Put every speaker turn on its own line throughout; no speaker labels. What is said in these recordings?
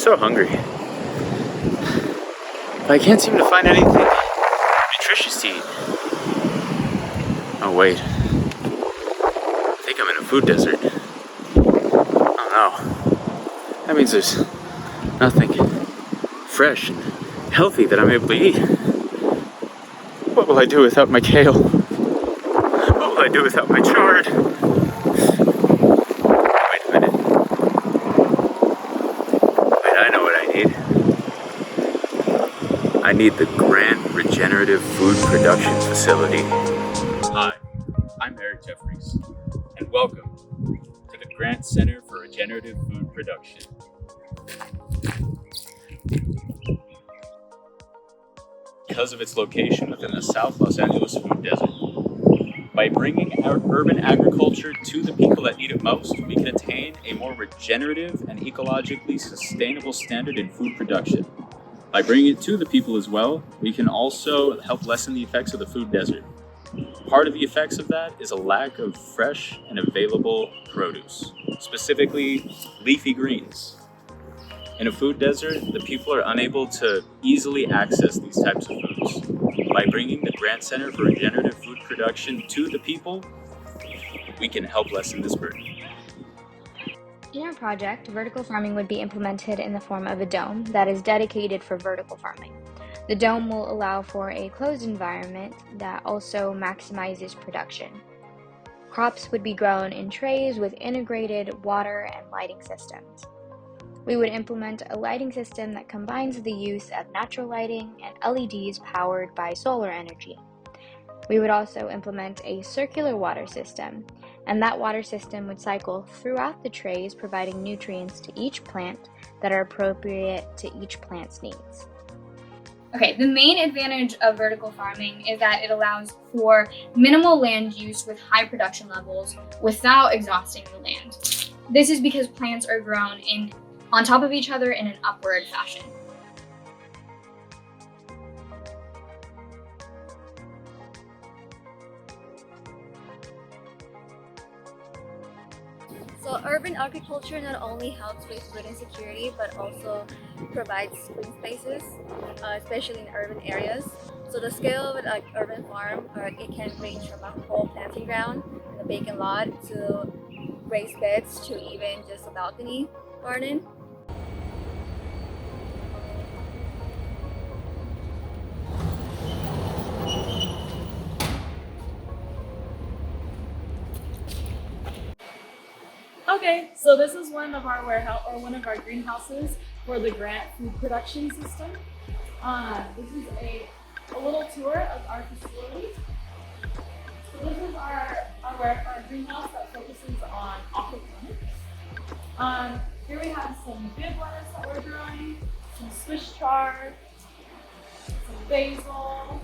so hungry. But I can't seem to find anything nutritious to eat. Oh wait. I think I'm in a food desert. Oh no. That means there's nothing fresh and healthy that I'm able to eat. What will I do without my kale? What will I do without my chard? Wait a minute. Wait, I know what I need. I need the Grant Regenerative Food Production Facility. Hi, I'm Eric Jeffries, and welcome to the Grant Center for Regenerative Food Production. Because of its location within the South Los Angeles food desert, by bringing our urban agriculture to the people that need it most, we can attain a more regenerative and ecologically sustainable standard in food production. By bringing it to the people as well, we can also help lessen the effects of the food desert. Part of the effects of that is a lack of fresh and available produce, specifically leafy greens. In a food desert, the people are unable to easily access these types of foods. By bringing the Grant Center for Regenerative Food Production to the people, we can help lessen this burden.
In our project, vertical farming would be implemented in the form of a dome that is dedicated for vertical farming. The dome will allow for a closed environment that also maximizes production. Crops would be grown in trays with integrated water and lighting systems. We would implement a lighting system that combines the use of natural lighting and LEDs powered by solar energy. We would also implement a circular water system, and that water system would cycle throughout the trays, providing nutrients to each plant that are appropriate to each plant's needs.
Okay, the main advantage of vertical farming is that it allows for minimal land use with high production levels without exhausting the land. This is because plants are grown on top of each other in an upward fashion.
So urban agriculture not only helps with food insecurity, but also provides green spaces, especially in urban areas. So the scale of an urban farm, it can range from a whole planting ground, a vacant lot, to raised beds, to even just a balcony garden.
Okay, so this is one of our greenhouses for the Grant Food Production System. This is a little tour of our facility. So this is our greenhouse that focuses on aquaponics. Here we have some good lettuce that we're growing, some Swiss chard, some basil,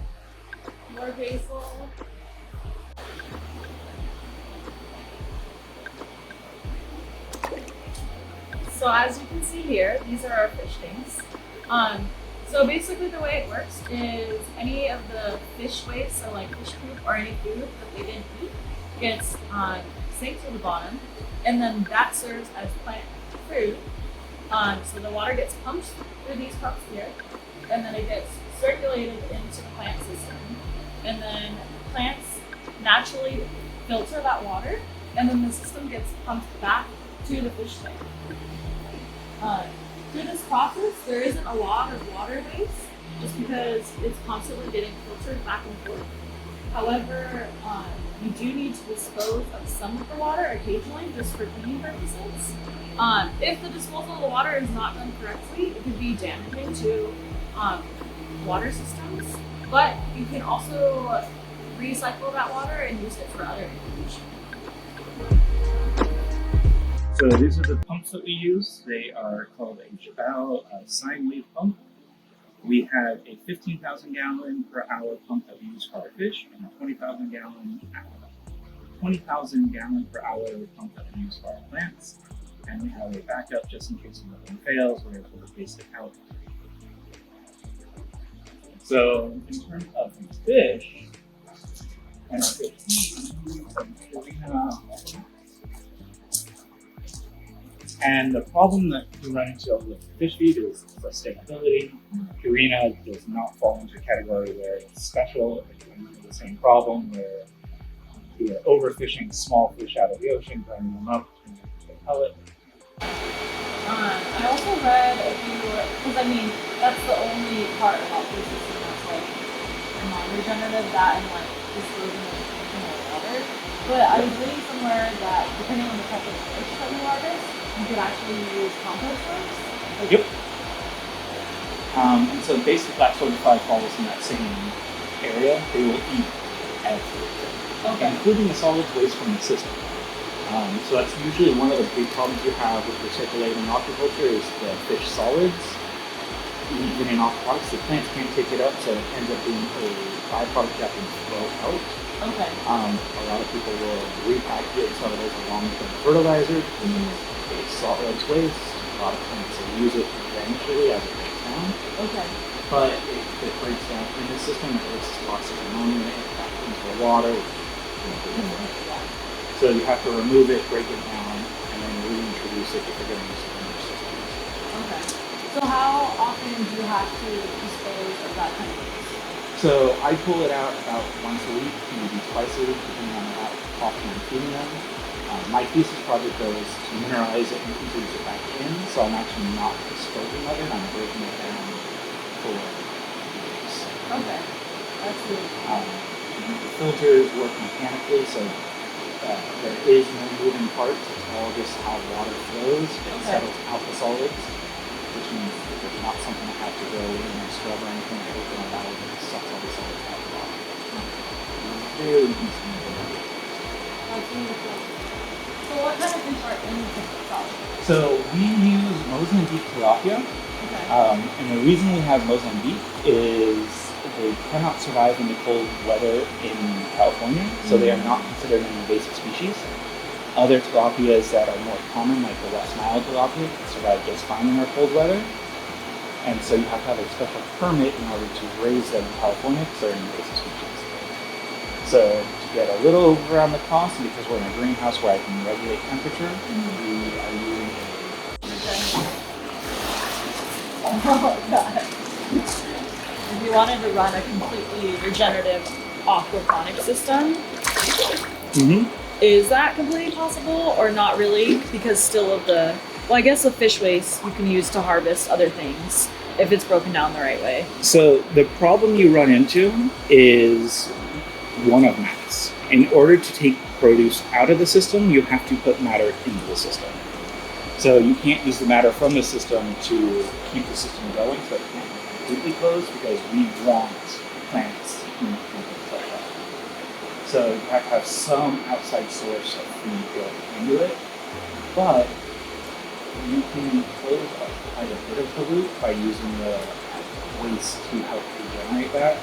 more basil. So as you can see here, these are our fish tanks. So basically the way it works is any of the fish waste, so like fish poop or any food that they didn't eat, gets sink to the bottom, and then that serves as plant food. So the water gets pumped through these cups here, and then it gets circulated into the plant system. And then plants naturally filter that water, and then the system gets pumped back to the fish tank. Through this process, there isn't a lot of water waste just because it's constantly getting filtered back and forth. However, you do need to dispose of some of the water occasionally just for cleaning purposes. If the disposal of the water is not done correctly, it could be damaging to water systems, but you can also recycle that water and use it for other applications.
So these are the pumps that we use. They are called a Jabal sine wave pump. We have a 15,000 gallon per hour pump that we use for our fish, and a 20,000 gallon per hour pump that we use for our plants. And we have a backup just in case one fails, we're able to base it out. So in terms of the fish, and our fish needs, And the problem that we run into with fish feed is sustainability. Purina does not fall into a category where it's special. It runs into the same problem where you're overfishing small fish out of the ocean, grinding them up, and into a pellet.
I also read a few, because I mean, that's the only part about this system that's like non-regenerative, that and like disposing of in the water. But I was reading somewhere that depending on the type of fish that you harvest, you could actually use compost worms. Like,
Yep. And so basic black soldier fly falls in that same area. They will eat everything,
okay.
including the solids waste from the system. So that's usually one of the big problems you have with recirculating aquaculture is the fish solids. Even in aquaponics, the plants can't take it up, so it ends up being a byproduct that can throw out.
Okay.
A lot of people will repackage some of those along with fertilizer, a solids waste. A lot of plants will use it eventually as it breaks down.
Okay.
But if it breaks down in the system, it releases toxic ammonia back into the water. So you have to remove it, break it down, and then reintroduce it if you're going to use it in your systems.
Okay. So how often do you have to dispose of that kind of waste?
So I pull it out about once a week, maybe twice a week, depending on how often I'm feeding them. My thesis project though is to mineralize it and introduce it back in, so I'm actually not disposing of it, I'm breaking it down for use.
Okay. That's really
The filters work mechanically, so there is no moving parts. It's all just how water flows. It settles out the solids, which means that there's not something I have to go in and scrub or anything. I open a valve and it sucks all the solids out of the water. It's very easy to do.
That's really cool. So what kind of fish are in the solids?
So we use Mozambique tilapia.
Okay.
And the reason we have Mozambique is they cannot survive in the cold weather in California, so they are not considered an invasive species. Other tilapias that are more common, like the West Nile tilapia, can survive just fine in our cold weather. And so you have to have a special permit in order to raise them in California because they're an invasive species. So to get a little over on the cost, and because we're in a greenhouse where I can regulate temperature, we are using
Oh god. If you wanted to run a completely regenerative aquaponic system, is that completely possible or not really? Because still of the, well, I guess the fish waste you can use to harvest other things if it's broken down the right way.
So the problem you run into is one of mass. In order to take produce out of the system, you have to put matter into the system. So you can't use the matter from the system to keep the system going, so it can't be completely closed because we want plants in the compost like that. So you have to have some outside source of feed going into it, but you can close quite a bit of the loop by using the waste to help regenerate that,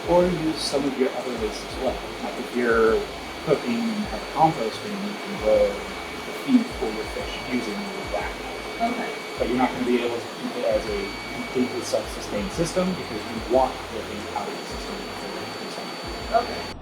or use some of your other waste as well. Like if you're cooking and have a compost bin, you can grow the feed for your fish using that.
Okay.
But you're not going to be able to keep it as a completely self-sustained system because you want the thing out of the system before you do something.
Okay.